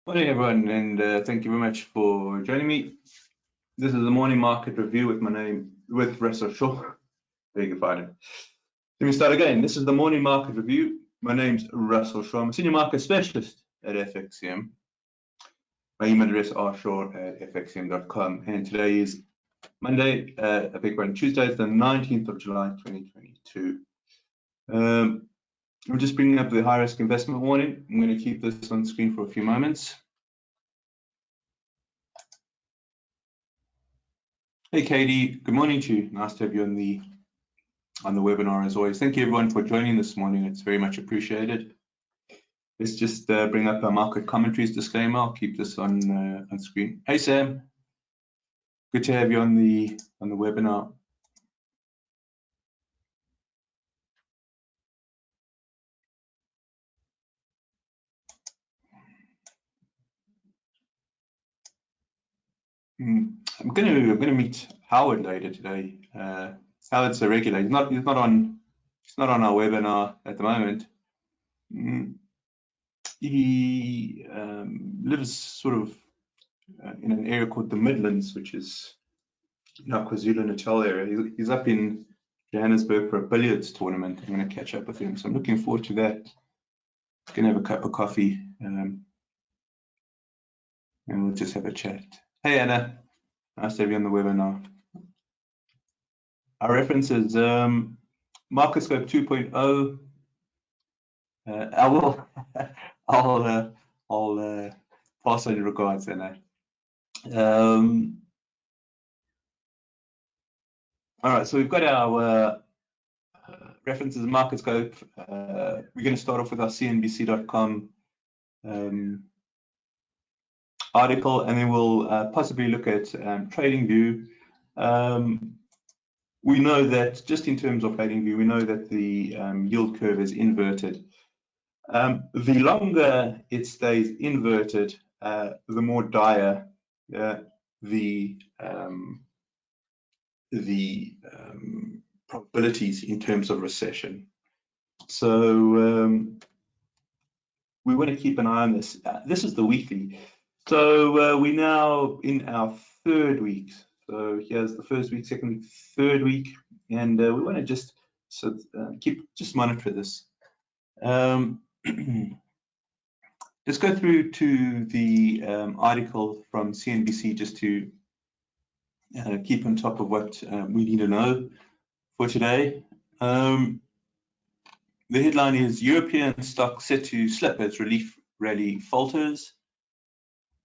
Morning, everyone, and thank you very much for joining me. This is the morning market review with Russell Shaw. Beg your pardon. Let me start again. This is the morning market review. My name's Russell Shaw. I'm a senior market specialist at FXCM. My email address is rshaw@fxcm.com, and today is Monday, Tuesday, the 19th of July, 2022. I'm just bringing up the high risk investment warning. I'm going to keep this on screen for a few moments. Hey Katie, good morning to you. Nice to have you on the webinar as always. Thank you everyone for joining this morning. It's very much appreciated. Let's just bring up our market commentaries disclaimer. I'll keep this on screen. Hey Sam, good to have you on the webinar. I'm gonna meet Howard later today. Howard's a regular. He's not on our webinar at the moment. He lives sort of in an area called the Midlands, which is KwaZulu-Natal area. He's up in Johannesburg for a billiards tournament. I'm going to catch up with him, so I'm looking forward to that. Going to have a cup of coffee and we'll just have a chat. Hey Anna, nice to have you on the webinar. Our reference is MarketScope 2.0. I'll pass on your regards, Anna. All right, so we've got our references, MarketScope. We're going to start off with our CNBC.com article, and then we'll possibly look at TradingView. We know that just in terms of TradingView, we know that the yield curve is inverted. The longer it stays inverted, the more dire the probabilities in terms of recession. So we want to keep an eye on this. This is the weekly. So we're now in our third week. So here's the first week, second week, third week, and we want to just monitor this. Let's go through to the article from CNBC just to keep on top of what we need to know for today. The headline is European stocks set to slip as relief rally falters.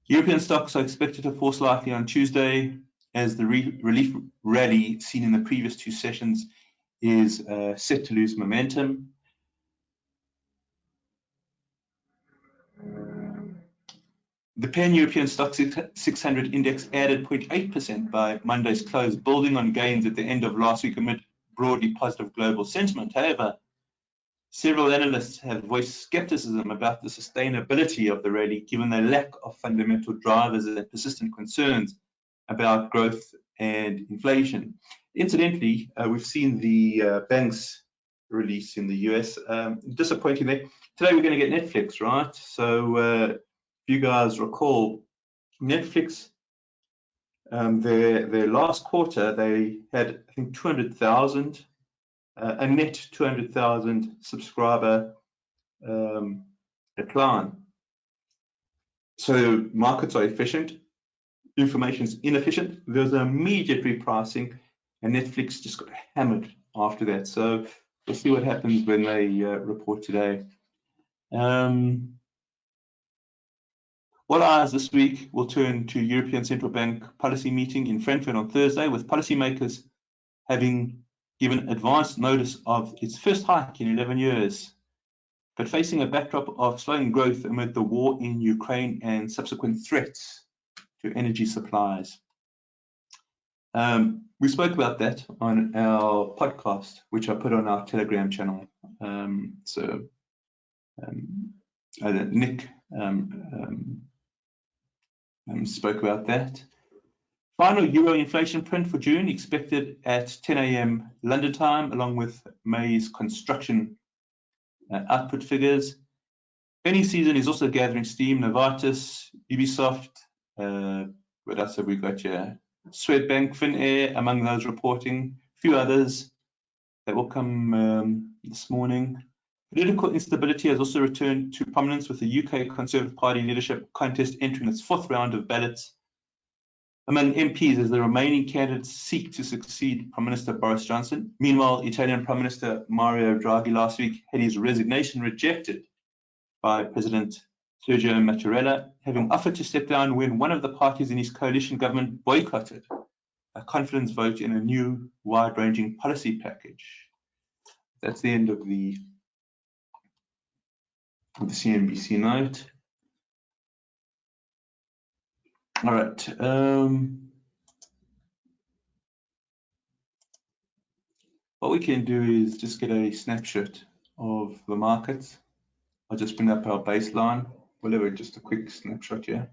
European stocks are expected to fall slightly on Tuesday as the relief rally seen in the previous two sessions is set to lose momentum. The Pan-European Stock 600 index added 0.8% by Monday's close, building on gains at the end of last week amid broadly positive global sentiment. However, several analysts have voiced skepticism about the sustainability of the rally, given the lack of fundamental drivers and persistent concerns about growth and inflation. Incidentally, we've seen the banks release in the US. Disappointing there. Today we're going to get Netflix, right? So if you guys recall, Netflix, their last quarter, they had, I think, 200,000, a net 200,000 subscriber decline. So markets are efficient, information is inefficient. There's an immediate repricing, and Netflix just got hammered after that. So we'll see what happens when they report today. All eyes this week will turn to European Central Bank policy meeting in Frankfurt on Thursday, with policymakers having given advance notice of its first hike in 11 years, but facing a backdrop of slowing growth amid the war in Ukraine and subsequent threats to energy supplies. We spoke about that on our podcast, which I put on our Telegram channel. Nick spoke about that. Final euro inflation print for June expected at 10 a.m. London time, along with May's construction output figures. Earnings season is also gathering steam. Novartis, Ubisoft, what else have we got here? Swedbank, Finnair, among those reporting. A few others that will come this morning. Political instability has also returned to prominence, with the UK Conservative Party leadership contest entering its 4th round of ballots among MPs as the remaining candidates seek to succeed Prime Minister Boris Johnson. Meanwhile, Italian Prime Minister Mario Draghi last week had his resignation rejected by President Sergio Mattarella, having offered to step down when one of the parties in his coalition government boycotted a confidence vote in a new wide-ranging policy package. That's the end of the CNBC note. All right. What we can do is just get a snapshot of the markets. I'll just bring up our baseline. We'll have just a quick snapshot here.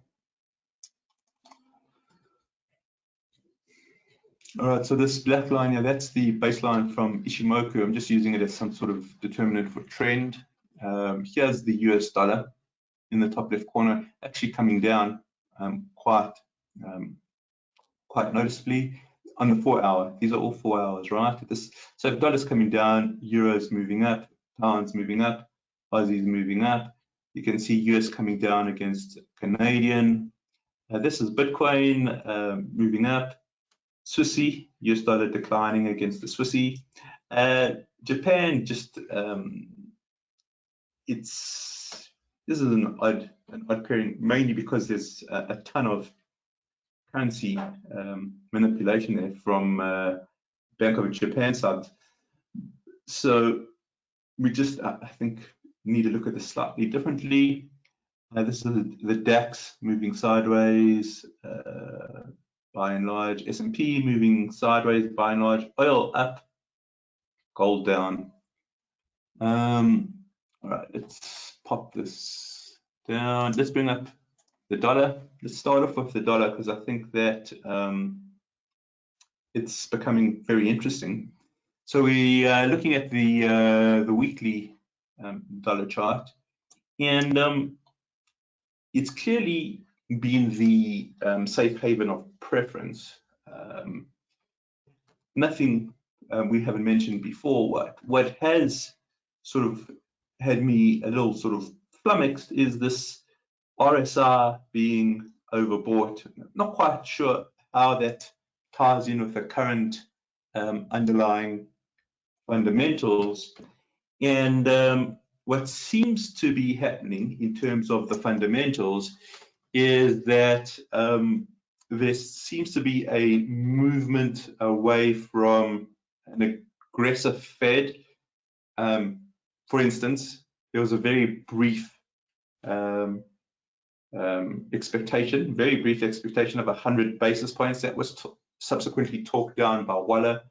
All right, so this black line here, that's the baseline from Ishimoku. I'm just using it as some sort of determinant for trend. Here's the US dollar in the top left corner, actually coming down quite noticeably on the 4 hour. These are all 4 hours, right? So if dollar's coming down, euro's moving up, pound's moving up, Aussie's moving up. You can see US coming down against Canadian. This is Bitcoin moving up. Swissy, US dollar declining against the Swissy. Japan just this is an odd pairing, mainly because there's a ton of currency manipulation there from Bank of Japan side. So we just, I think, need to look at this slightly differently. This is the DAX moving sideways, by and large. S&P moving sideways, by and large. Oil up, gold down. All right, let's pop this down. Let's bring up the dollar. Let's start off with the dollar, because I think that it's becoming very interesting. So we are looking at the weekly dollar chart, and it's clearly been the safe haven of preference. Nothing we haven't mentioned before. What has sort of had me a little sort of flummoxed is this RSI being overbought. Not quite sure how that ties in with the current underlying fundamentals. And what seems to be happening in terms of the fundamentals is that there seems to be a movement away from an aggressive Fed. For instance, there was a very brief expectation, of 100 basis points that was subsequently talked down by Waller,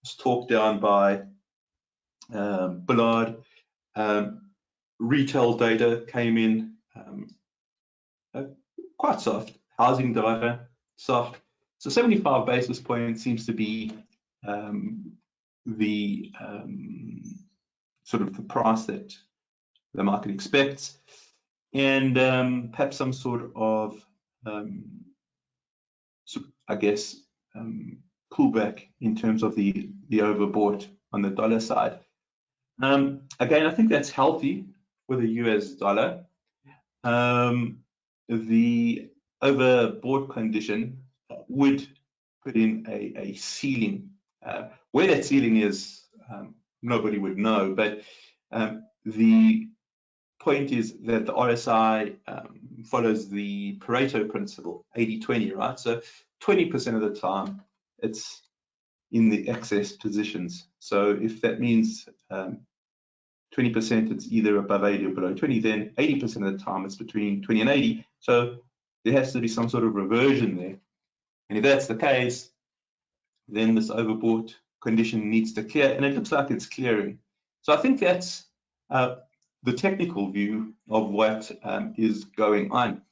was talked down by Bullard. Retail data came in quite soft, housing data soft. So 75 basis points seems to be the sort of the price that the market expects, and perhaps some sort of, I guess, pullback in terms of the overbought on the dollar side. Again, I think that's healthy for the US dollar. The overbought condition would put in a ceiling. Where that ceiling is, nobody would know, but the point is that the RSI follows the Pareto principle, 80-20, right? So 20% of the time it's in the excess positions. So if that means 20% it's either above 80 or below 20, then 80% of the time it's between 20 and 80. So there has to be some sort of reversion there. And if that's the case, then this overbought condition needs to clear, and it looks like it's clearing. So I think that's the technical view of what is going on.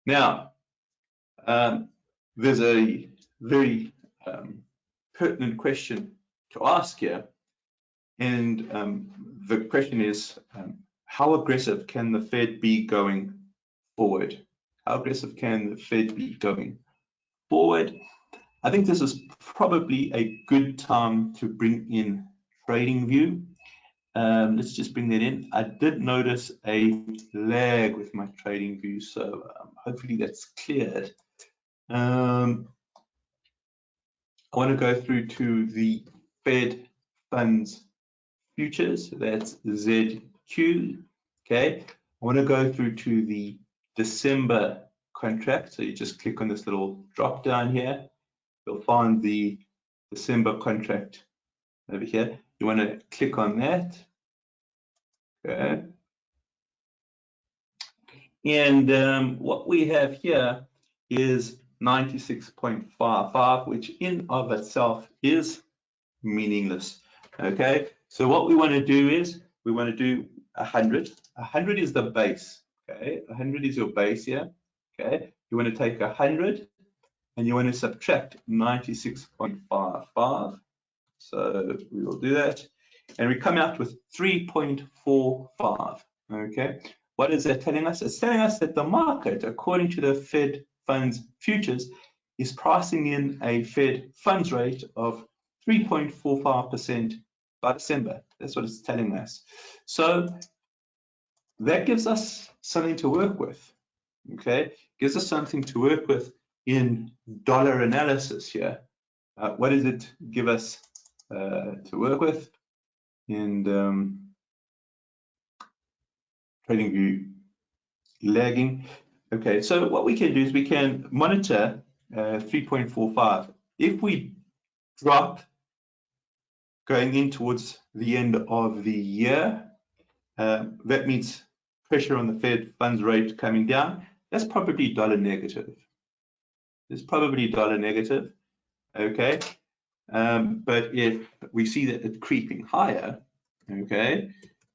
Now, there's a very pertinent question to ask here, and the question is, how aggressive can the Fed be going forward? How aggressive can the Fed be going forward? I think this is probably a good time to bring in TradingView. Let's just bring that in. I did notice a lag with my TradingView, so hopefully that's cleared. I want to go through to the Fed funds futures, that's ZQ, okay? I want to go through to the December contract, so you just click on this little drop down here. You'll find the December contract over here. You want to click on that, okay? And what we have here is 96.55, which in of itself is meaningless. Okay, so what we want to do is we want to do 100. 100 is the base. Okay, 100 is your base here. Okay, you want to take 100 and you want to subtract 96.55. So we will do that, and we come out with 3.45. Okay, what is that telling us? It's telling us that the market, according to the Fed funds futures, is pricing in a Fed funds rate of 3.45% by December. That's what it's telling us. So that gives us something to work with. Okay, gives us something to work with in dollar analysis here. What does it give us to work with? And TradingView lagging. Okay, so what we can do is we can monitor 3.45. If we drop going in towards the end of the year, that means pressure on the Fed funds rate coming down. That's probably dollar negative. It's probably dollar negative. Okay, but if we see that it's creeping higher, okay,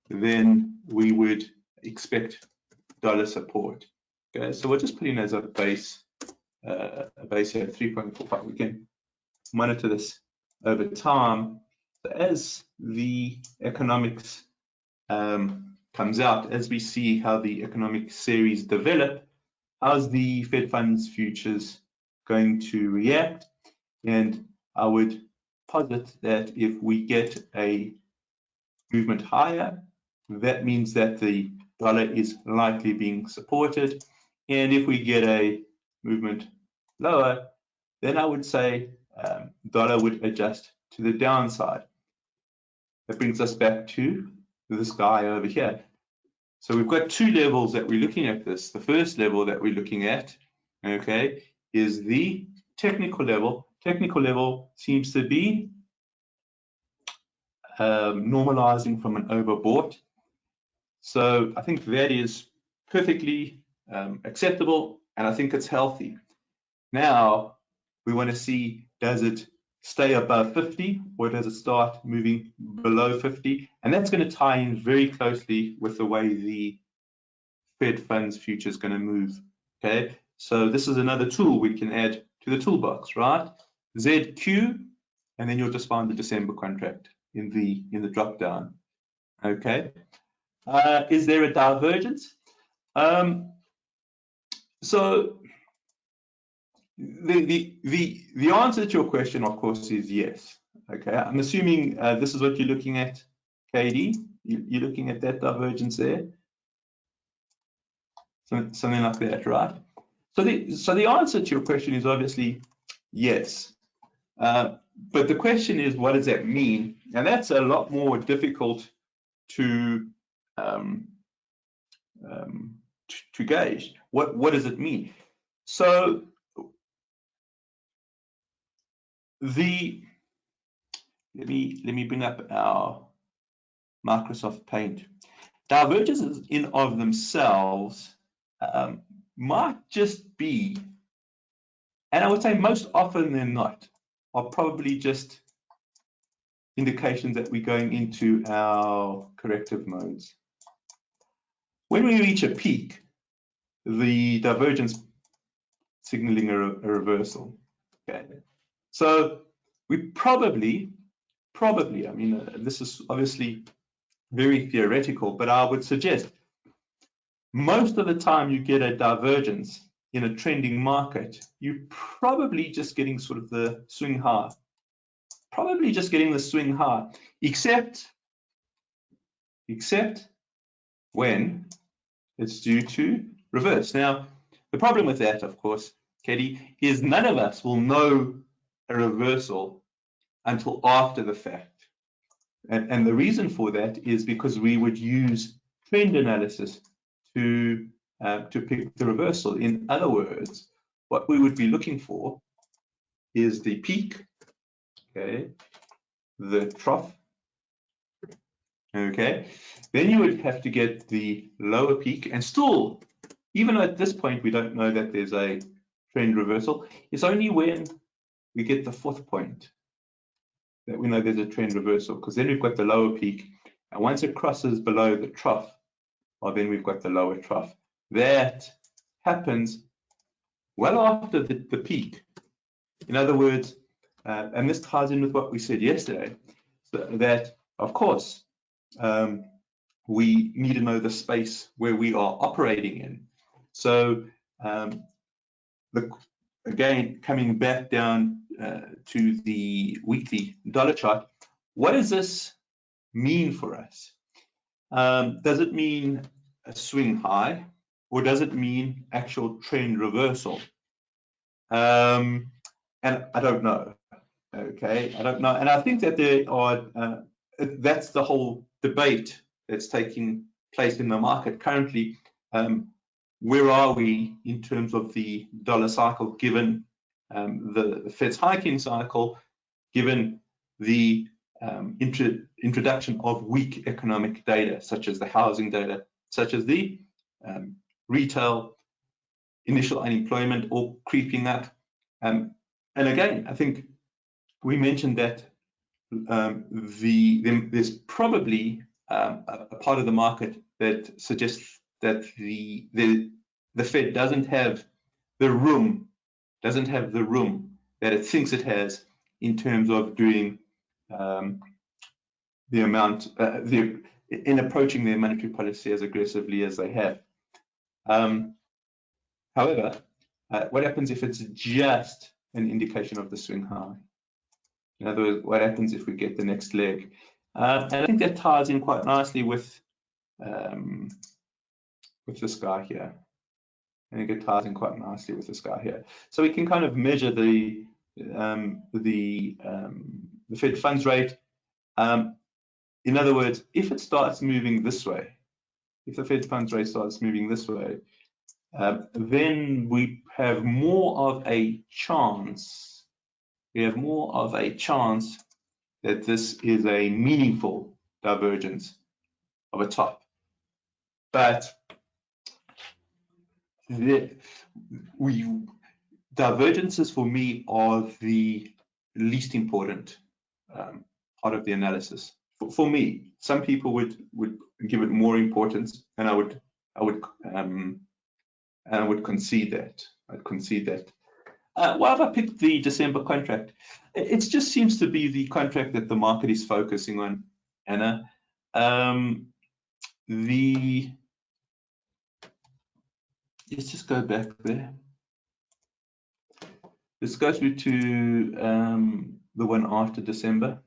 then we would expect dollar support. Okay, so we'll just put in as a base here 3.45. We can monitor this over time. So as the economics comes out, as we see how the economic series develop, how's the Fed funds futures going to react? And I would posit that if we get a movement higher, that means that the dollar is likely being supported. And if we get a movement lower, then I would say dollar would adjust to the downside. That brings us back to this guy over here. So we've got two levels that we're looking at this. The first level that we're looking at, okay, is the technical level. Technical level seems to be normalizing from an overbought. So I think that is perfectly acceptable, and I think it's healthy. Now we want to see, does it stay above 50 or does it start moving below 50? And that's going to tie in very closely with the way the Fed funds future is going to move. Okay, so this is another tool we can add to the toolbox, right? ZQ, and then you'll just find the December contract in the drop down. Okay, is there a divergence? So the answer to your question, of course, is yes. Okay, I'm assuming this is what you're looking at, KD. You're looking at that divergence there, something like that, right? So the answer to your question is obviously yes. But the question is, what does that mean? And that's a lot more difficult to gauge. What does it mean? So let me bring up our Microsoft Paint. Divergences in of themselves might just be, and I would say most often than not, are probably just indications that we're going into our corrective modes. When we reach a peak, the divergence signaling a reversal. Okay, so we probably, I mean, this is obviously very theoretical, but I would suggest most of the time you get a divergence in a trending market, you're probably just getting sort of the swing high. Probably just getting the swing high, except when it's due to reverse. Now, the problem with that, of course, Katie, is none of us will know a reversal until after the fact. And the reason for that is because we would use trend analysis to pick the reversal. In other words, what we would be looking for is the peak, okay, the trough, okay. Then you would have to get the lower peak, and still, even at this point, we don't know that there's a trend reversal. It's only when we get the fourth point that we know there's a trend reversal, because then we've got the lower peak, and once it crosses below the trough, well, then we've got the lower trough. That happens well after the peak. In other words, and this ties in with what we said yesterday, so that, of course, we need to know the space where we are operating in. So, again, coming back down to the weekly dollar chart, what does this mean for us? Does it mean a swing high, or does it mean actual trend reversal? And I don't know. Okay, I don't know, and I think that there are. That's the whole debate that's taking place in the market currently. Where are we in terms of the dollar cycle, given the Fed's hiking cycle, given the introduction of weak economic data, such as the housing data, such as the retail initial unemployment all creeping up. And again, I think we mentioned that there's probably a part of the market that suggests that the Fed doesn't have the room that it thinks it has in terms of doing the amount in approaching their monetary policy as aggressively as they have. However, what happens if it's just an indication of the swing high? In other words, what happens if we get the next leg? And I think that ties in quite nicely with this guy here. I think it ties in quite nicely with this guy here. So we can kind of measure the Fed funds rate. In other words, if it starts moving this way, if the Fed funds rate starts moving this way, then we have more of a chance. We have more of a chance that this is a meaningful divergence of a top. But divergences for me are the least important part of the analysis. For me, some people would give it more importance, and I would concede that. I'd concede that. Why have I picked the December contract? It just seems to be the contract that the market is focusing on, Anna. Let's just go back there. Let's go through to the one after December.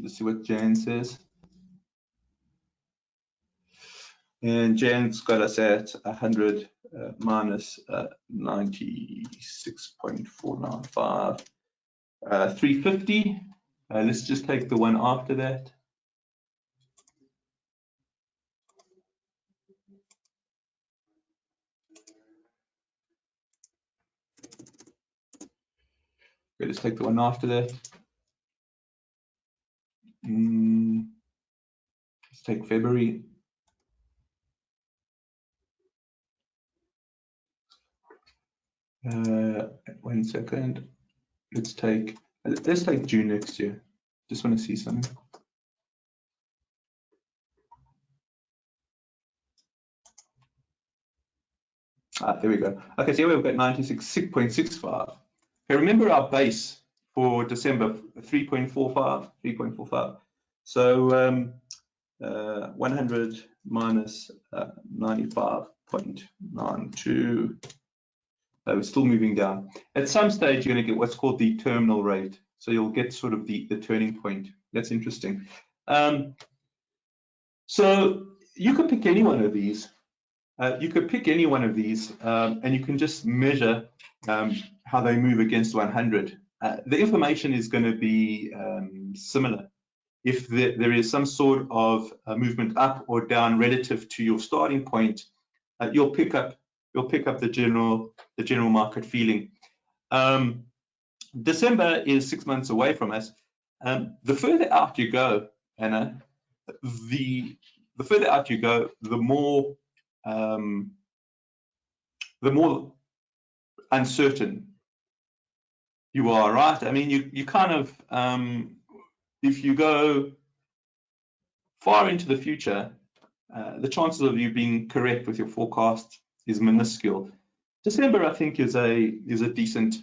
Let's see what Jan says. And Jan's got us at 100 minus 96.495, 350. Let's just take the one after that. Okay, let's take the one after that. Let's take February. One second. Let's take June next year. Just want to see something. There we go. Okay, so here we've got 96.65. Okay, remember our base for December, 3.45. So 100 minus 95.92. We're still moving down. At some stage, you're going to get what's called the terminal rate. So you'll get sort of the turning point. That's interesting. So you could pick any one of these. And you can just measure how they move against 100. The information is going to be similar. If there is some sort of movement up or down relative to your starting point, you'll pick up the general market feeling. December is 6 months away from us. The further out you go, Anna, the further out you go, the more uncertain you are, right? I mean, you kind of, if you go far into the future, the chances of you being correct with your forecast is minuscule. December, I think, is a decent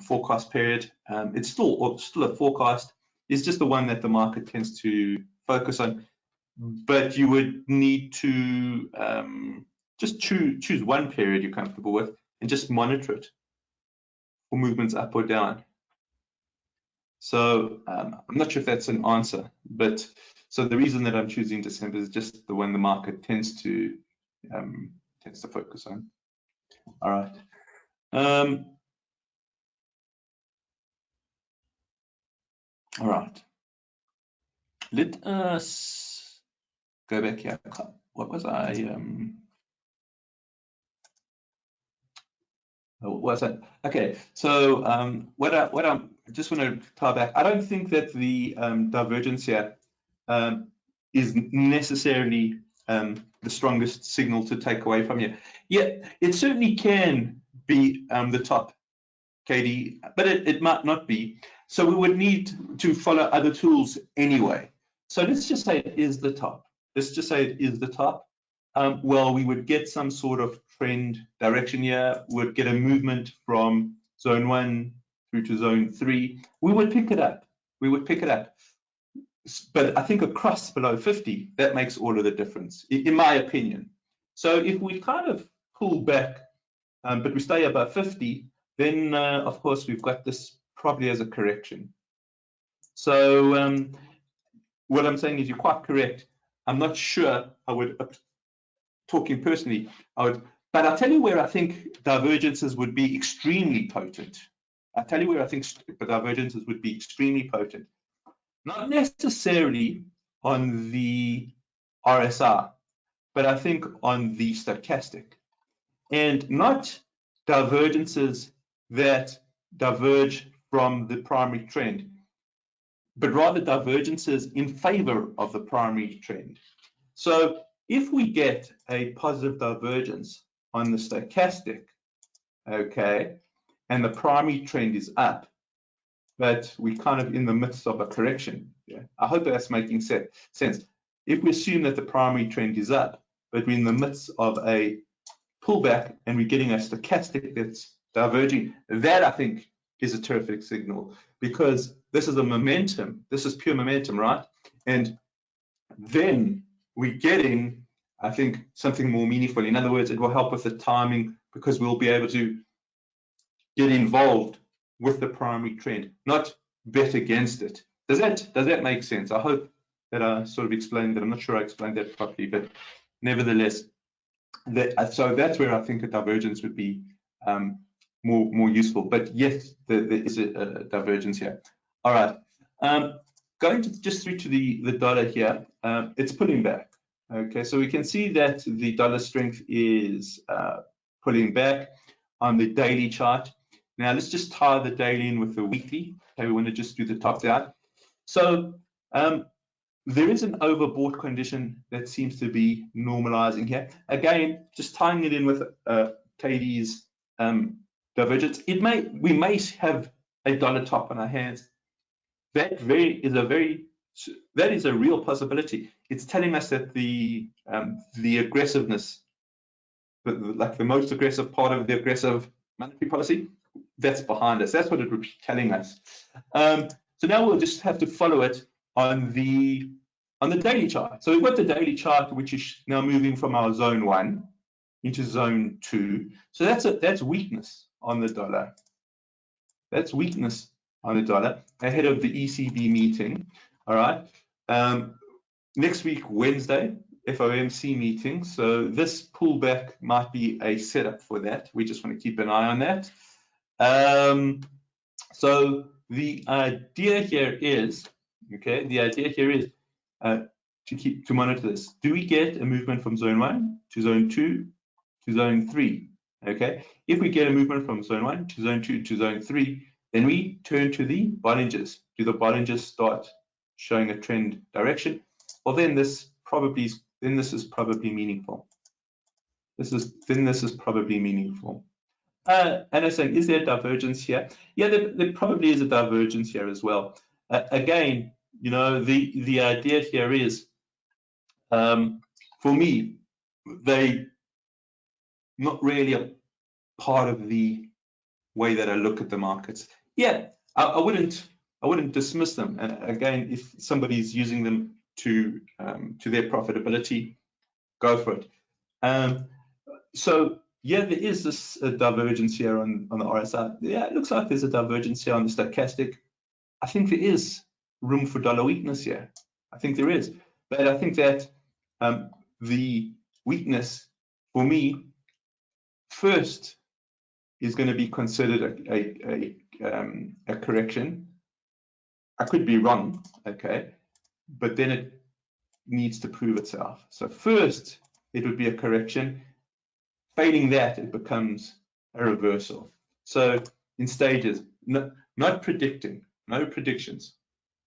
forecast period. It's still a forecast. It's just the one that the market tends to focus on. But you would need to just choose one period you're comfortable with and just monitor it for movements up or down. So I'm not sure if that's an answer, but so the reason that I'm choosing December is just the one the market tends to focus on. All right. All right. Let us go back here. What was I? What was that? Okay. So what I just want to tie back. I don't think that the divergence here is necessarily the strongest signal to take away from here. Yeah, it certainly can be the top, KD, but it might not be. So we would need to follow other tools anyway. So let's just say it is the top. Well, we would get some sort of trend direction here. We'd get a movement from zone 1 through to zone 3. We would pick it up. But I think across below 50, that makes all of the difference, in my opinion. So if we kind of pull back, but we stay above 50, then of course we've got this probably as a correction. So what I'm saying is you're quite correct. I'm not sure I would, talking personally, but I'll tell you where I think divergences would be extremely potent. Not necessarily on the RSI, but I think on the stochastic. And not divergences that diverge from the primary trend, but rather divergences in favor of the primary trend. So if we get a positive divergence on the stochastic, okay, and the primary trend is up, but we're kind of in the midst of a correction. Yeah, I hope that's making sense. If we assume that the primary trend is up, but we're in the midst of a pullback and we're getting a stochastic that's diverging, that I think is a terrific signal, because this is a momentum. This is pure momentum, right? And then we're getting, I think, something more meaningful. In other words, it will help with the timing, because we'll be able to get involved with the primary trend, not bet against it. Does that make sense? I hope that I sort of explained that. I'm not sure I explained that properly, but nevertheless, so that's where I think a divergence would be more useful. But yes, there is a divergence here. All right, going just through to the dollar here, it's pulling back. Okay, so we can see that the dollar strength is pulling back on the daily chart. Now let's just tie the daily in with the weekly. Okay, we want to just do the top down. So there is an overbought condition that seems to be normalizing here. Again, just tying it in with KD's divergence. We may have a dollar top on our hands. That is a real possibility. It's telling us that the aggressiveness like the most aggressive part of the aggressive monetary policy, that's behind us. That's what it would be telling us. So now we'll just have to follow it on the daily chart. So we've got the daily chart, which is now moving from our zone 1 into zone 2. So that's weakness on the dollar. That's weakness on the dollar ahead of the ECB meeting. All right. Next week, Wednesday, FOMC meeting. So this pullback might be a setup for that. We just want to keep an eye on that. So the idea here is, okay, to monitor this. Do we get a movement from zone 1 to zone 2 to zone 3? Okay. If we get a movement from zone 1 to zone 2 to zone 3, then we turn to the Bollinger's. Do the Bollinger's start showing a trend direction? Well, then this is probably meaningful. This is probably meaningful. And I'm saying, is there a divergence here? Yeah, there probably is a divergence here as well. Again, you know, the idea here is, for me, they not really a part of the way that I look at the markets. Yeah, I wouldn't dismiss them. And again, if somebody's using them to their profitability, go for it. So yeah, there is this divergence here on the RSI. Yeah, it looks like there's a divergence here on the stochastic. I think there is room for dollar weakness here. I think there is, but I think that the weakness for me first is going to be considered a correction. I could be wrong, okay, but then it needs to prove itself. So first, it would be a correction. Failing that, it becomes a reversal. So in stages, not predicting, no predictions.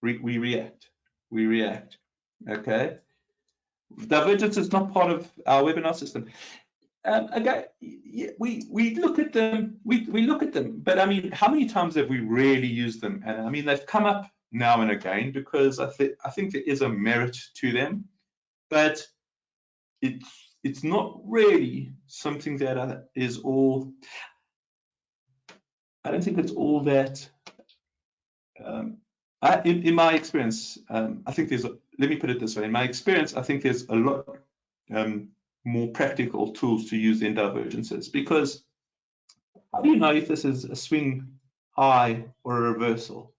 We react, okay? Divergence is not part of our webinar system. Again, we look at them, we look at them, but I mean, how many times have we really used them? And I mean, they've come up now and again because I think there is a merit to them, but it's not really something that is all. I don't think it's all that. In my experience, I think there's. Let me put it this way: in my experience, I think there's a lot more practical tools to use in divergences, because how do you know if this is a swing high or a reversal?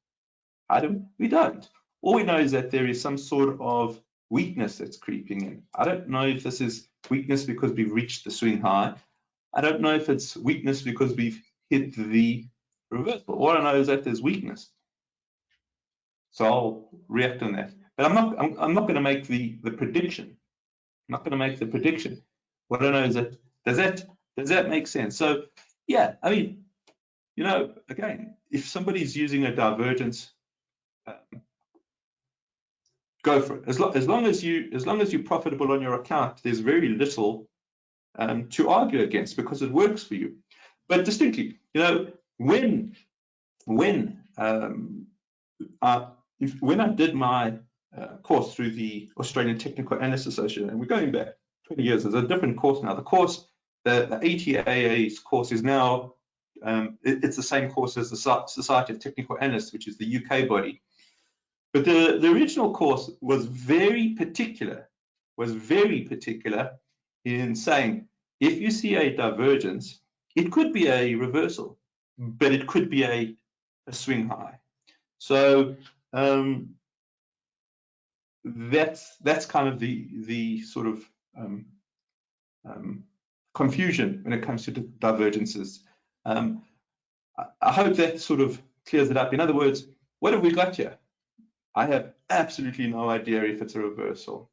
We don't. All we know is that there is some sort of weakness that's creeping in. I don't know if this is weakness because we've reached the swing high. I don't know if it's weakness because we've hit the reversal. All I know is that there's weakness. So I'll react on that. But I'm not going to make the prediction. I'm not going to make the prediction. What I know is that does that make sense? So yeah, I mean, you know, again, if somebody's using a divergence, go for it. As long as you're profitable on your account, there's very little to argue against, because it works for you. But distinctly, you know, when I did my course through the Australian Technical Analysts Association, and we're going back 20 years, there's a different course now. The course, the ATAA's course is now, it's the same course as the Society of Technical Analysts, which is the UK body. But the original course was very particular in saying, if you see a divergence, it could be a reversal, but it could be a swing high. So that's kind of the sort of confusion when it comes to divergences. I hope that sort of clears it up. In other words, what have we got here? I have absolutely no idea if it's a reversal,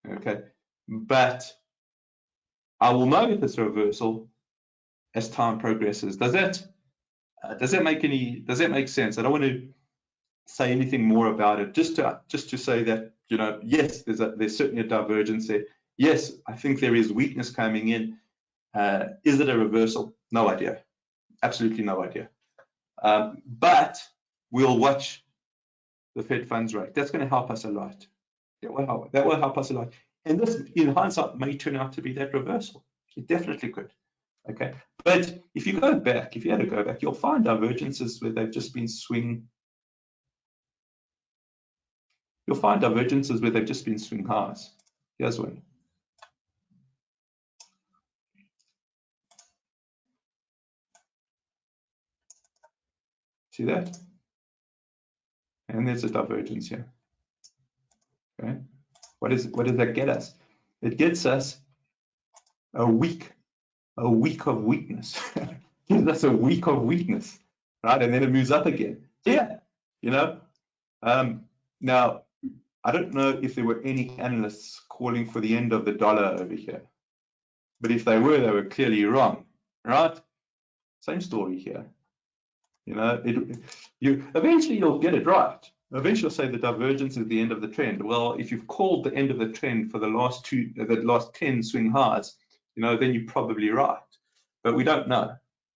okay? But I will know if it's a reversal as time progresses. Does that make sense? I don't want to say anything more about it. Just to say that, you know, yes, there's certainly a divergence there. Yes, I think there is weakness coming in. Is it a reversal? No idea. Absolutely no idea. But we'll watch the Fed funds rate. That's going to help us a lot. That will help us a lot. And this, in hindsight, may turn out to be that reversal. It definitely could. Okay, but if you go back, if you had to go back, you'll find divergences where they've just been swing. You'll find divergences where they've just been swing highs. Here's one. See that? And there's a divergence here. Okay, what does that get us? It gets us a week of weakness. Gives us a week of weakness, right? And then it moves up again. Yeah, you know. Now, I don't know if there were any analysts calling for the end of the dollar over here, but if they were clearly wrong, right? Same story here. You know, eventually you'll get it right. Eventually you'll say the divergence is the end of the trend. Well, if you've called the end of the trend for the last 10 swing highs, you know, then you're probably right. But we don't know.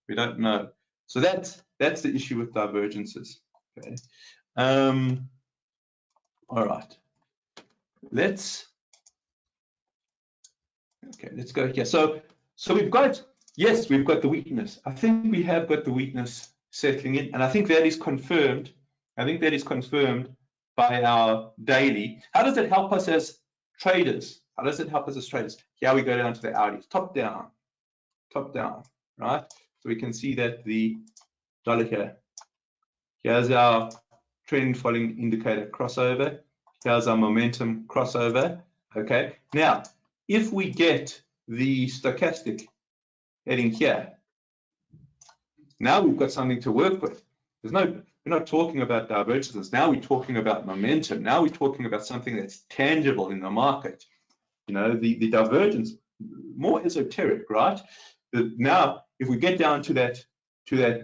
We don't know. So that's the issue with divergences. Okay. All right. Let's go here. So we've got, yes, we've got the weakness. I think we have got the weakness settling in, and I think that is confirmed. I think that is confirmed by our daily. How does it help us as traders? How does it help us as traders? Here we go down to the Audis, top down, right? So we can see that the dollar here. Here's our trend following indicator crossover. Here's our momentum crossover. Okay. Now, if we get the stochastic heading here, now we've got something to work with. We're not talking about divergences. Now we're talking about momentum. Now we're talking about something that's tangible in the market. You know, the divergence, more esoteric, right? But now, if we get down to that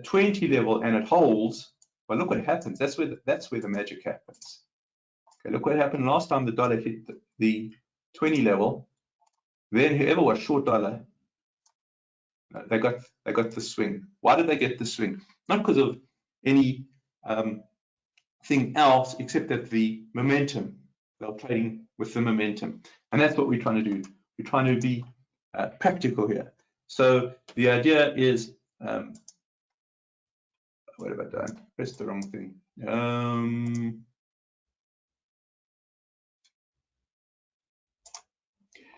20 level and it holds, well, look what happens. That's where the magic happens. Okay, look what happened last time the dollar hit the 20 level. Then whoever was short dollar, they got the swing. Why did they get the swing? Not because of any thing else except that the momentum. They're trading with the momentum, and that's what we're trying to do. We're trying to be practical here. So the idea is, what have I done? Pressed the wrong thing.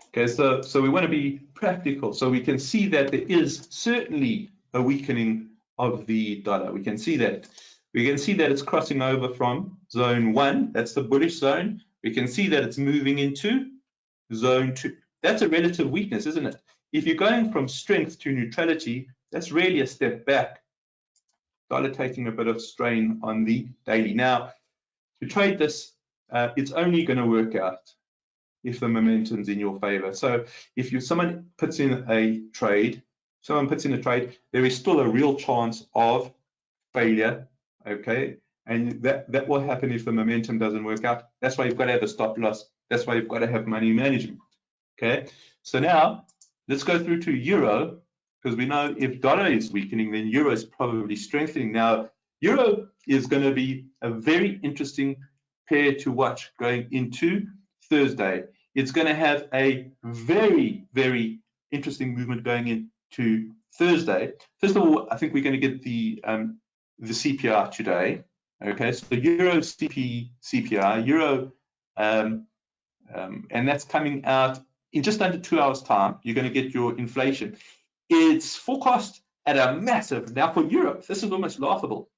Okay, so we want to be practical. So we can see that there is certainly a weakening of the dollar. We can see that. We can see that it's crossing over from zone 1. That's the bullish zone. We can see that it's moving into zone 2. That's a relative weakness, isn't it? If you're going from strength to neutrality, that's really a step back. Dollar taking a bit of strain on the daily. Now, to trade this, it's only going to work out if the momentum's in your favor. So if someone puts in a trade, there is still a real chance of failure, okay? And that will happen if the momentum doesn't work out. That's why you've got to have a stop loss. That's why you've got to have money management, okay? So now let's go through to euro, because we know if dollar is weakening, then euro is probably strengthening. Now, euro is going to be a very interesting pair to watch going into Thursday. It's going to have a very, very interesting movement going into Thursday. First of all, I think we're going to get the CPI today. Okay, so Euro CPI, Euro, and that's coming out in just under 2 hours' time. You're going to get your inflation. It's forecast at a massive, now for Europe, this is almost laughable,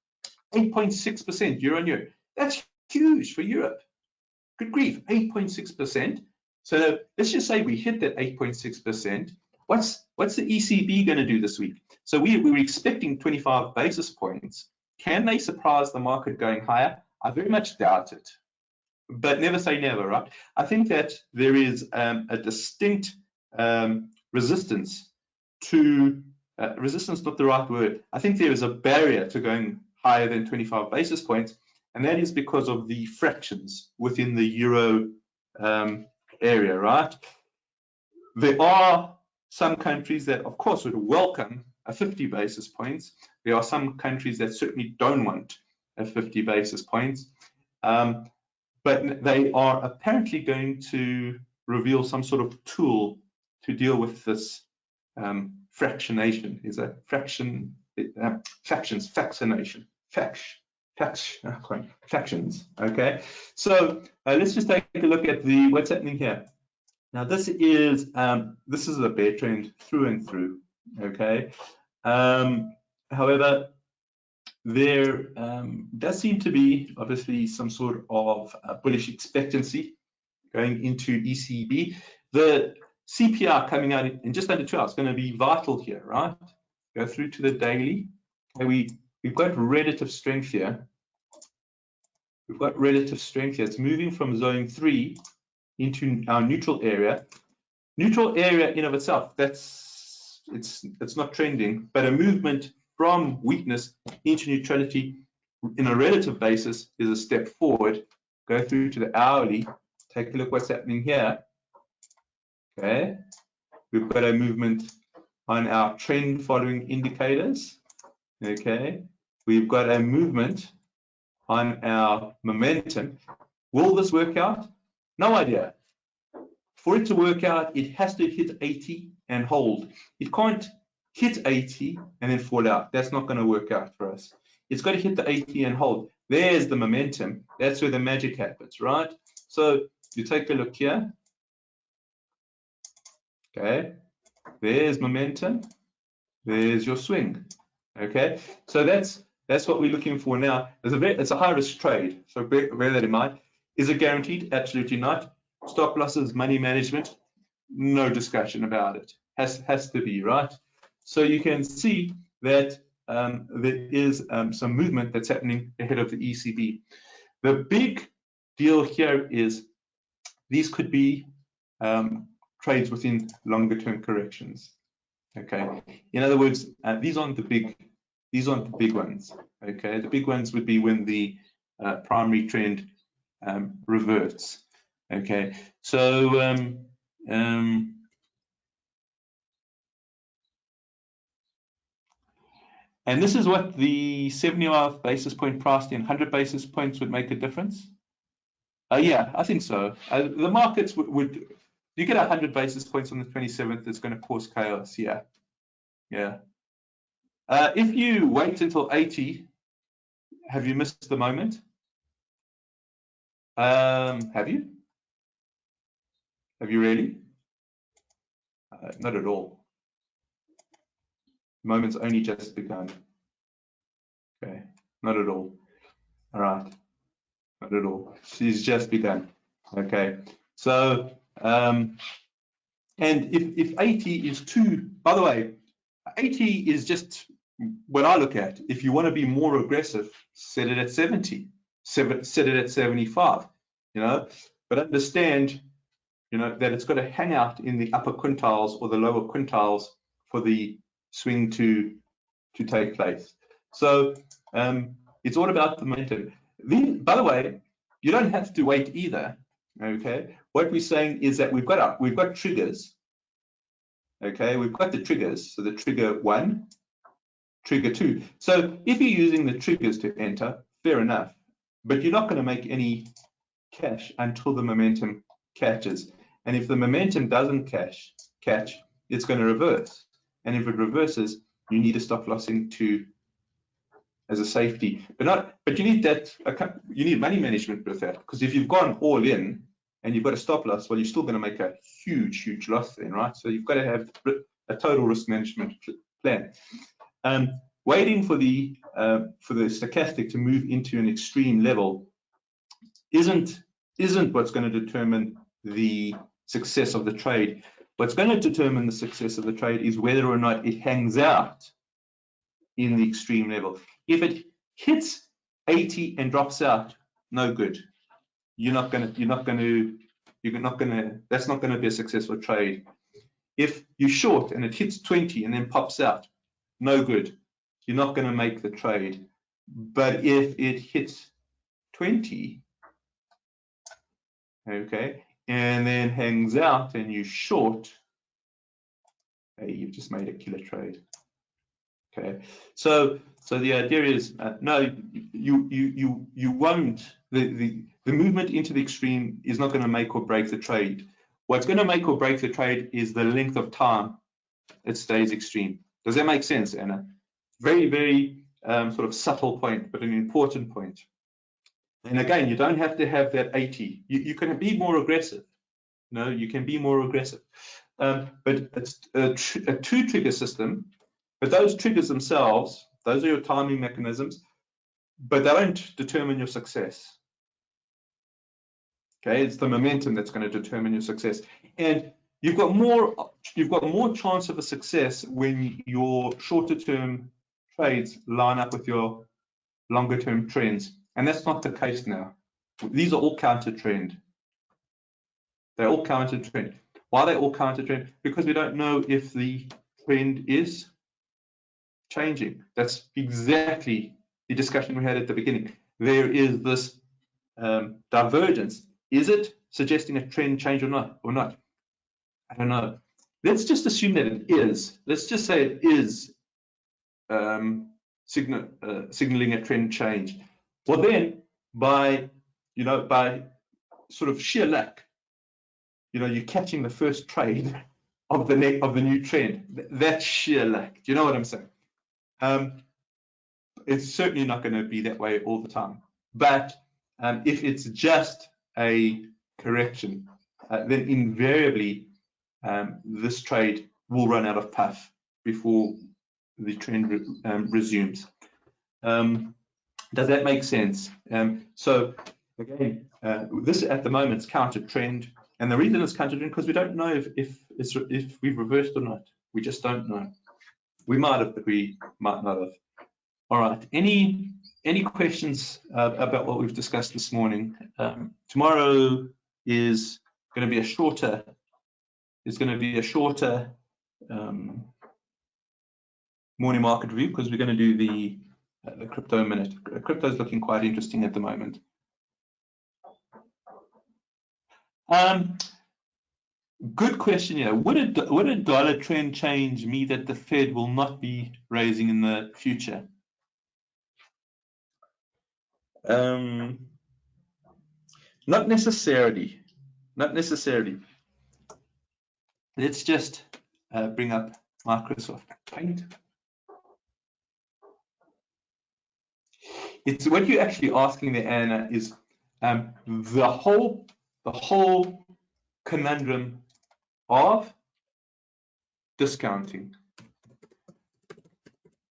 8.6% year on year. That's huge for Europe. Good grief, 8.6%. So let's just say we hit that 8.6%. What's the ECB going to do this week? So we were expecting 25 basis points. Can they surprise the market going higher? I very much doubt it. But never say never, right? I think that there is a distinct resistance to, resistance not the right word. I think there is a barrier to going higher than 25 basis points, and that is because of the fractions within the euro area, right? There are some countries that, of course, would welcome a 50 basis points. There are some countries that certainly don't want a 50 basis points, but they are apparently going to reveal some sort of tool to deal with this fractionation is a fractions, fractions. Okay, so let's just take a look at what's happening here. Now this is a bear trend through and through. Okay, however, there does seem to be obviously some sort of bullish expectancy going into ECB. The CPR coming out in just under 2 hours is going to be vital here, right? Go through to the daily. Okay, we've got relative strength here. We've got relative strength here. It's moving from zone 3 into our neutral area. Neutral area in of itself, it's not trending, but a movement from weakness into neutrality in a relative basis is a step forward. Go through to the hourly. Take a look what's happening here. Okay, we've got a movement on our trend following indicators. Okay, we've got a movement on our momentum. Will this work out? No idea. For it to work out, it has to hit 80 and hold. It can't hit 80 and then fall out. That's not going to work out for us. It's got to hit the 80 and hold. There's the momentum. That's where the magic happens, right? So you take a look here. Okay, there's momentum. There's your swing. Okay, so that's what we're looking for now. It's a high risk trade, so bear that in mind. Is it guaranteed? Absolutely not. Stop losses, money management, no discussion about it. Has to be, right? So you can see that there is some movement that's happening ahead of the ECB. The big deal here is these could be trades within longer term corrections. Okay, in other words, these aren't the big ones. Okay, the big ones would be when the primary trend reverts. Okay, so and this is what the 75 basis point priced in 100 basis points would make a difference. Yeah, I think so. The markets would you get 100 basis points on the 27th, it's going to cause chaos. Yeah. If you wait until 80, have you missed the moment? Have you? Have you really? Not at all. The moment's only just begun. Okay, not at all. All right, not at all. She's just begun. Okay, so and if 80 is too, by the way, 80 is just what I look at. If you want to be more aggressive, set it at 70, set it at 75, you know, but understand, you know, that it's got to hang out in the upper quintiles or the lower quintiles for the swing to take place. So it's all about the momentum. By the way, you don't have to wait either. Okay, what we're saying is that we've got triggers. Okay, we've got the triggers. So the trigger 1, trigger 2. So if you're using the triggers to enter, fair enough, but you're not going to make any cash until the momentum catches. And if the momentum doesn't catch, it's going to reverse. And if it reverses, you need a stop lossing as a safety. But you need that. You need money management with that, because if you've gone all in and you've got a stop loss, well, you're still going to make a huge loss then, right? So you've got to have a total risk management plan. Waiting for the stochastic to move into an extreme level isn't what's going to determine the success of the trade. What's going to determine the success of the trade is whether or not it hangs out in the extreme level. If it hits 80 and drops out, no good. That's not going to be a successful trade. If you short and it hits 20 and then pops out, no good. You're not going to make the trade. But if it hits 20, okay, and then hangs out and you short, hey, you've just made a killer trade. Okay, so the idea is no, you won't. The movement into the extreme is not going to make or break the trade. What's going to make or break the trade is the length of time it stays extreme. Does that make sense, Anna? Very, very sort of subtle point, but an important point. And again, you don't have to have that 80. You can be more aggressive. No, you can be more aggressive. But it's a two trigger system. But those triggers themselves, those are your timing mechanisms, but they don't determine your success. Okay, it's the momentum that's going to determine your success. And you've got more chance of a success when your shorter term trades line up with your longer term trends. And that's not the case now. These are all counter trend. They're all counter trend. Why are they all counter trend? Because we don't know if the trend is changing. That's exactly the discussion we had at the beginning. There is this divergence. Is it suggesting a trend change or not? I don't know. Let's just assume that it is. Let's just say it is signaling a trend change. Well, then by sort of sheer luck, you're catching the first trade of the new trend. That's sheer luck. Do you know what I'm saying? It's certainly not going to be that way all the time. But if it's just a correction, then invariably this trade will run out of puff before the trend resumes. Does that make sense? So again, this at the moment is counter trend, and the reason it's counter trend because we don't know if we've reversed or not. We just don't know. We might have, but we might not have. All right. Any questions about what we've discussed this morning? Tomorrow is going to be a shorter. Morning market review because we're going to do the crypto minute. Crypto is looking quite interesting at the moment. Good question here. Would a dollar trend change mean that the Fed will not be raising in the future? Not necessarily. Not necessarily. Let's just bring up Microsoft Paint. It's what you're actually asking there, Anna, is the whole conundrum of discounting.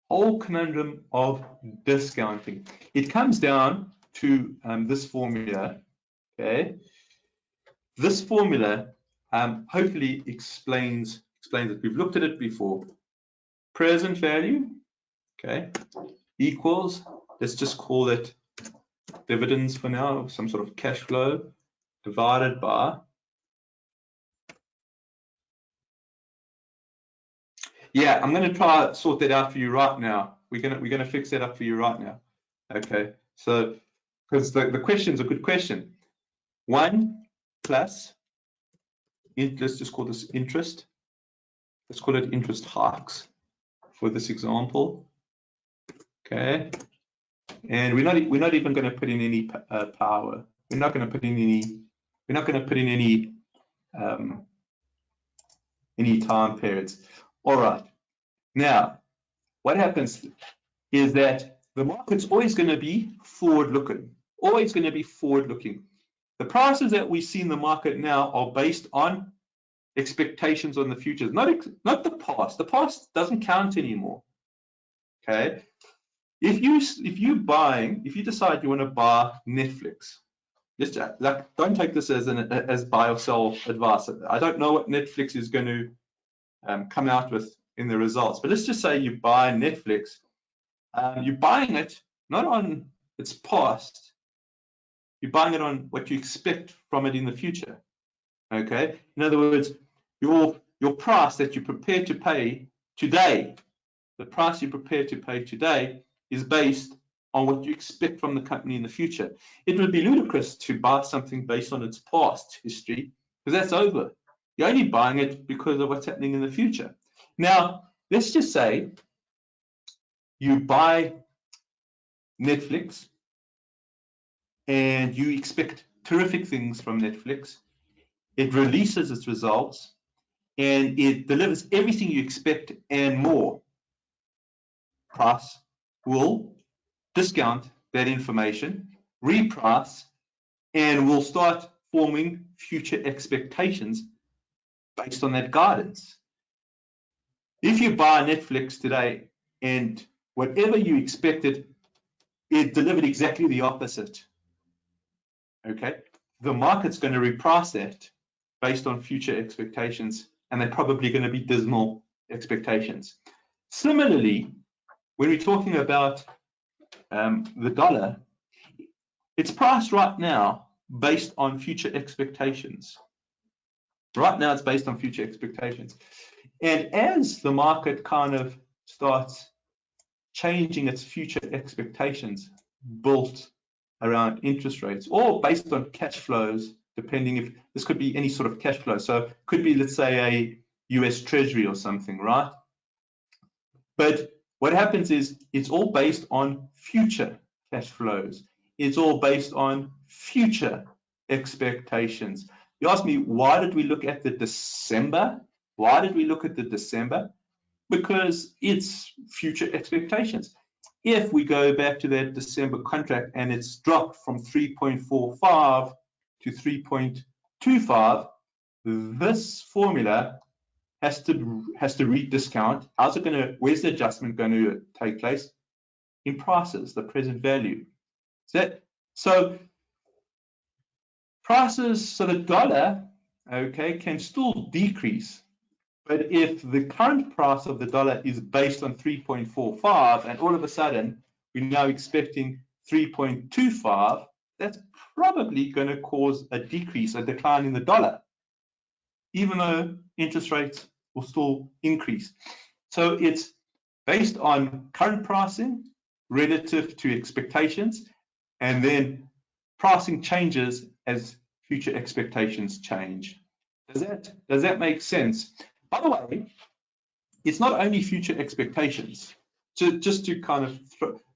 Whole conundrum of discounting. It comes down to this formula. Okay, this formula hopefully explains it. We've looked at it before. Present value, okay, equals, let's just call it dividends for now, some sort of cash flow, divided by, yeah, I'm going to try to sort that out for you right now. We're going to fix that up for you right now. Okay, so because the question's a good question. 1 plus, let's just call this interest. Let's call it interest hikes for this example. Okay, and we're not even going to put in any power. We're not going to put in any. We're not going to put in any time periods. All right. Now, what happens is that the market's always going to be forward-looking. Always going to be forward-looking. The prices that we see in the market now are based on expectations on the futures, not the past. The past doesn't count anymore. Okay. If you decide you want to buy Netflix, just don't take this as buy or sell advice. I don't know what Netflix is going to come out with in the results, but let's just say you buy Netflix. You're buying it not on its past. You're buying it on what you expect from it in the future. Okay. In other words, your price that you're prepared to pay today, the price you're prepared to pay today is based on what you expect from the company in the future. It would be ludicrous to buy something based on its past history because that's over. You're only buying it because of what's happening in the future. Now, let's just say you buy Netflix and you expect terrific things from Netflix. It releases its results and it delivers everything you expect and more, price will discount that information, reprice, and will start forming future expectations based on that guidance. If you buy Netflix today and whatever you expected, it delivered exactly the opposite, okay? The market's going to reprice that based on future expectations, and they're probably going to be dismal expectations. Similarly, when we're talking about the dollar, it's priced right now based on future expectations. Right now, it's based on future expectations. And as the market kind of starts changing its future expectations built around interest rates or based on cash flows, depending if this could be any sort of cash flow. So it could be, let's say, a US Treasury or something, right? But what happens is it's all based on future cash flows. It's all based on future expectations. You ask me, why did we look at the December? Why did we look at the December? Because it's future expectations. If we go back to that December contract and it's dropped from 3.45 to 3.25, this formula has to rediscount. How's it going to? Where's the adjustment going to take place? In prices, the present value. So prices, so the dollar, okay, can still decrease. But if the current price of the dollar is based on 3.45 and all of a sudden we're now expecting 3.25, that's probably going to cause a decrease, a decline in the dollar, even though interest rates will still increase. So it's based on current pricing relative to expectations, and then pricing changes as future expectations change. Does that make sense? By the way, it's not only future expectations. Just to kind of,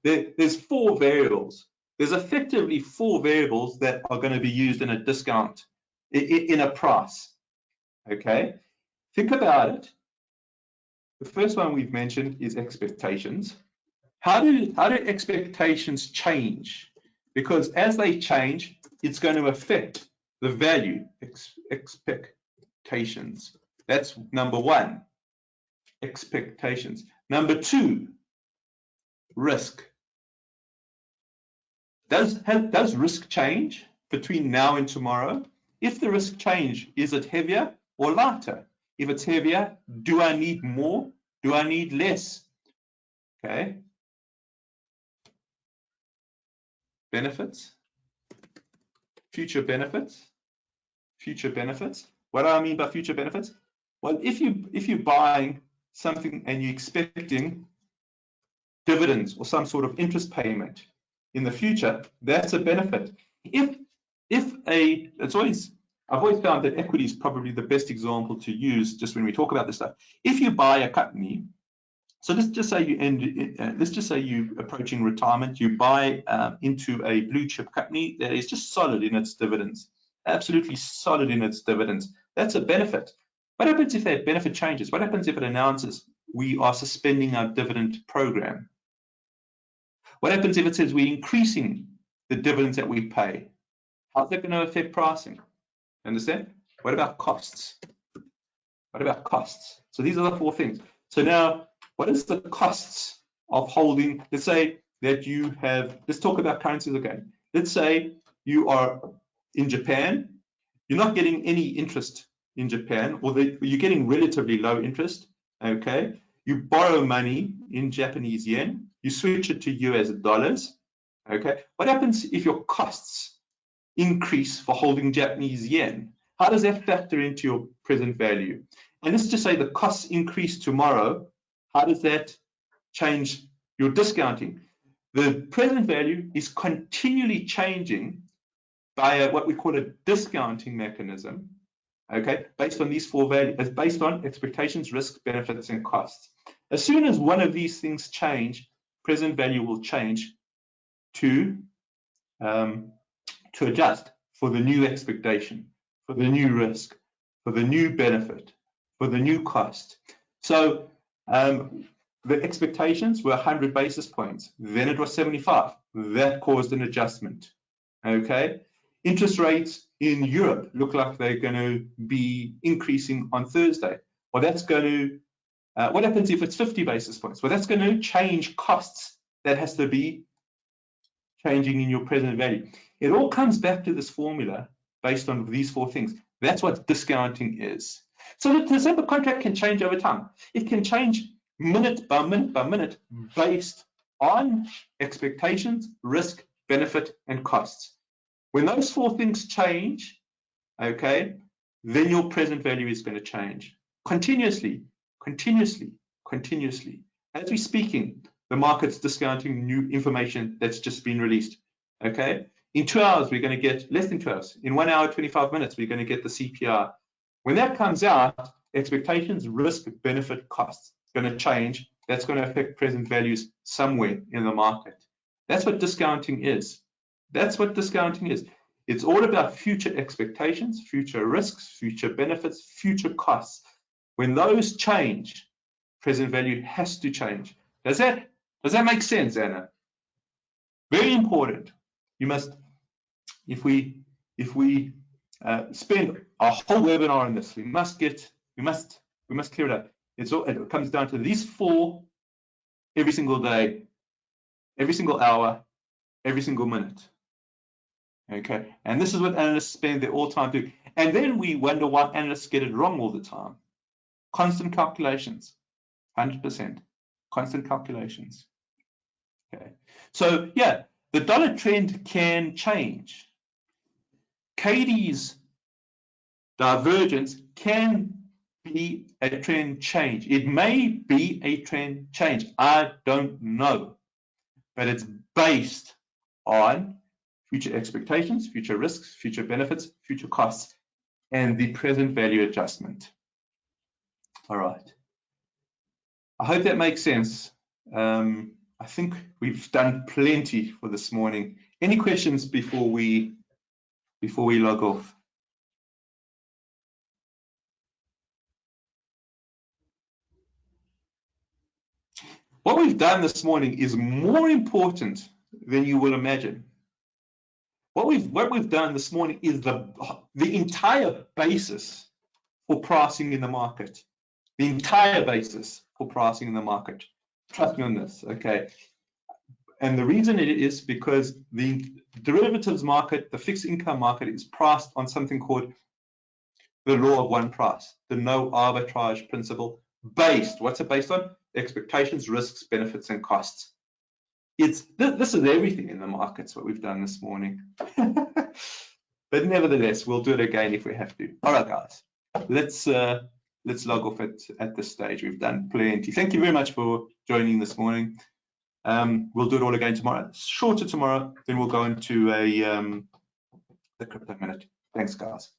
there's 4 variables. There's effectively 4 variables that are going to be used in a discount, in a price. Okay, think about it. The first one we've mentioned is expectations. How do expectations change? Because as they change, it's going to affect the value. Expectations. That's number 1. Expectations. Number 2, risk. Does risk change between now and tomorrow? If the risk change, is it heavier or lighter? If it's heavier, do I need more? Do I need less? Okay. Benefits. Future benefits. Future benefits. What do I mean by future benefits? Well, if you're buying something and you're expecting dividends or some sort of interest payment in the future, that's a benefit. I've always found that equity is probably the best example to use just when we talk about this stuff. If you buy a company, so let's just say you're approaching retirement, you buy into a blue chip company that is just solid in its dividends, absolutely solid in its dividends. That's a benefit. What happens if that benefit changes? What happens if it announces we are suspending our dividend program? What happens if it says we're increasing the dividends that we pay? How's that going to affect pricing? Understand? What about costs? What about costs? So these are the 4 things. So now, what is the costs of holding? Let's say that you have, let's talk about currencies again. Let's say you are in Japan, you're not getting any interest in Japan, or you're getting relatively low interest, okay? You borrow money in Japanese yen, you switch it to US dollars, okay? What happens if your costs increase for holding Japanese yen? How does that factor into your present value? And let's just say the costs increase tomorrow. How does that change your discounting? The present value is continually changing by what we call a discounting mechanism, okay, based on these 4 values, based on expectations, risk, benefits, and costs. As soon as one of these things change, present value will change to adjust for the new expectation, for the new risk, for the new benefit, for the new cost. So the expectations were 100 basis points. Then it was 75. That caused an adjustment. Okay. Interest rates in Europe look like they're going to be increasing on Thursday. Well, that's going to, what happens if it's 50 basis points? Well, that's going to change costs. That has to be changing in your present value. It all comes back to this formula based on these four things. That's what discounting is. So the December contract can change over time. It can change minute by minute by minute based on expectations, risk, benefit, and costs. When those four things change, okay, then your present value is going to change continuously. As we're speaking, the market's discounting new information that's just been released. Okay, in 2 hours, we're going to get less than 2 hours. In 1 hour, 25 minutes, we're going to get the CPI. When that comes out, expectations, risk, benefit, costs going to change. That's going to affect present values somewhere in the market. That's what discounting is. That's what discounting is. It's all about future expectations, future risks, future benefits, future costs. When those change, present value has to change. Does that make sense, Anna? Very important. You must, if we spend a whole webinar on this, we must clear it up. It comes down to these four every single day, every single hour, every single minute. Okay, and this is what analysts spend their all time doing. And then we wonder why analysts get it wrong all the time. Constant calculations, 100%. Constant calculations. Okay, so yeah, the dollar trend can change. Katie's divergence can be a trend change. It may be a trend change. I don't know, but it's based on future expectations, future risks, future benefits, future costs, and the present value adjustment. All right. I hope that makes sense. I think we've done plenty for this morning. Any questions before we log off? What we've done this morning is more important than you will imagine. What we've done this morning is the entire basis for pricing in the market. The entire basis for pricing in the market. Trust me on this, okay? And the reason it is because the derivatives market, the fixed income market, is priced on something called the law of one price, the no arbitrage principle, based. What's it based on? Expectations, risks, benefits, and costs. This is everything in the markets, what we've done this morning. But nevertheless, we'll do it again if we have to. All right, guys, let's log off at this stage. We've done plenty. Thank you very much for joining this morning. We'll do it all again tomorrow. Shorter tomorrow, then we'll go into the crypto minute. Thanks, guys.